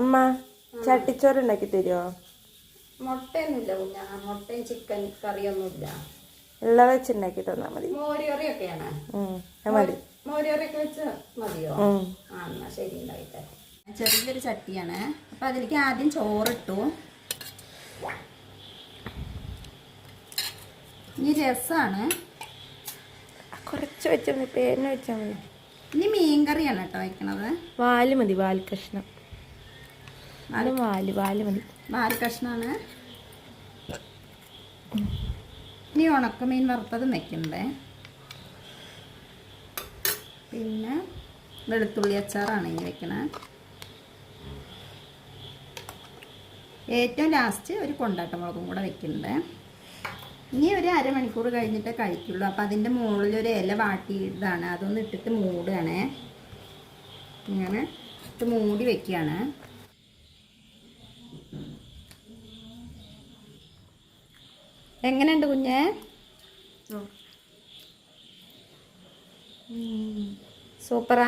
അമ്മ ചട്ടിച്ചോറ് ഉണ്ടാക്കി തരുമോ? മുട്ടയൊന്നുമില്ല കുഞ്ഞാ, മുട്ടയും ചിക്കൻ കറിയൊന്നുമില്ല. ഉള്ള വെച്ച് ഉണ്ടാക്കി തന്നാൽ മതി. മോരുകറിയൊക്കെയാണ്. മതി. മോരുകറിയൊക്കെ വെച്ച് മതിയോ? ആ എന്നാ ശരി, ഉണ്ടായിട്ടെ. ചെറിയൊരു ചട്ടിയാണ്. അപ്പം അതിലേക്ക് ആദ്യം ചോറിട്ടു. ഇനി രസമാണ്, കുറച്ച് വെച്ചാൽ മതി, പേരിന് വെച്ചാൽ മതി. ഇനി മീൻകറിയാണ് കേട്ടോ വയ്ക്കണത്. വാല് മതി, വാൽ കഷ്ണം. വാല് മതി. വാൽ കഷ്ണമാണ്. ഇനി ഉണക്കമീൻ വറുത്തതും വെക്കണ്ടേ. പിന്നെ വെളുത്തുള്ളി അച്ചാറാണ് ഇനി വെക്കണേ. ഏറ്റവും ലാസ്റ്റ് ഒരു കൊണ്ടാട്ടമുളകും കൂടെ വെക്കുന്നുണ്ട്. ഇനി ഒരു അരമണിക്കൂർ കഴിഞ്ഞിട്ടേ കഴിക്കുള്ളൂ. അപ്പം അതിൻ്റെ മുകളിലൊരു ഇല വാട്ടിയിട്ടാണ്, അതൊന്ന് ഇട്ടിട്ട് മൂടുകയാണേ. ഇങ്ങനെ ഇട്ട് മൂടി വെക്കുകയാണ്. എങ്ങനെയുണ്ട് കുഞ്ഞേ? സൂപ്പറാ.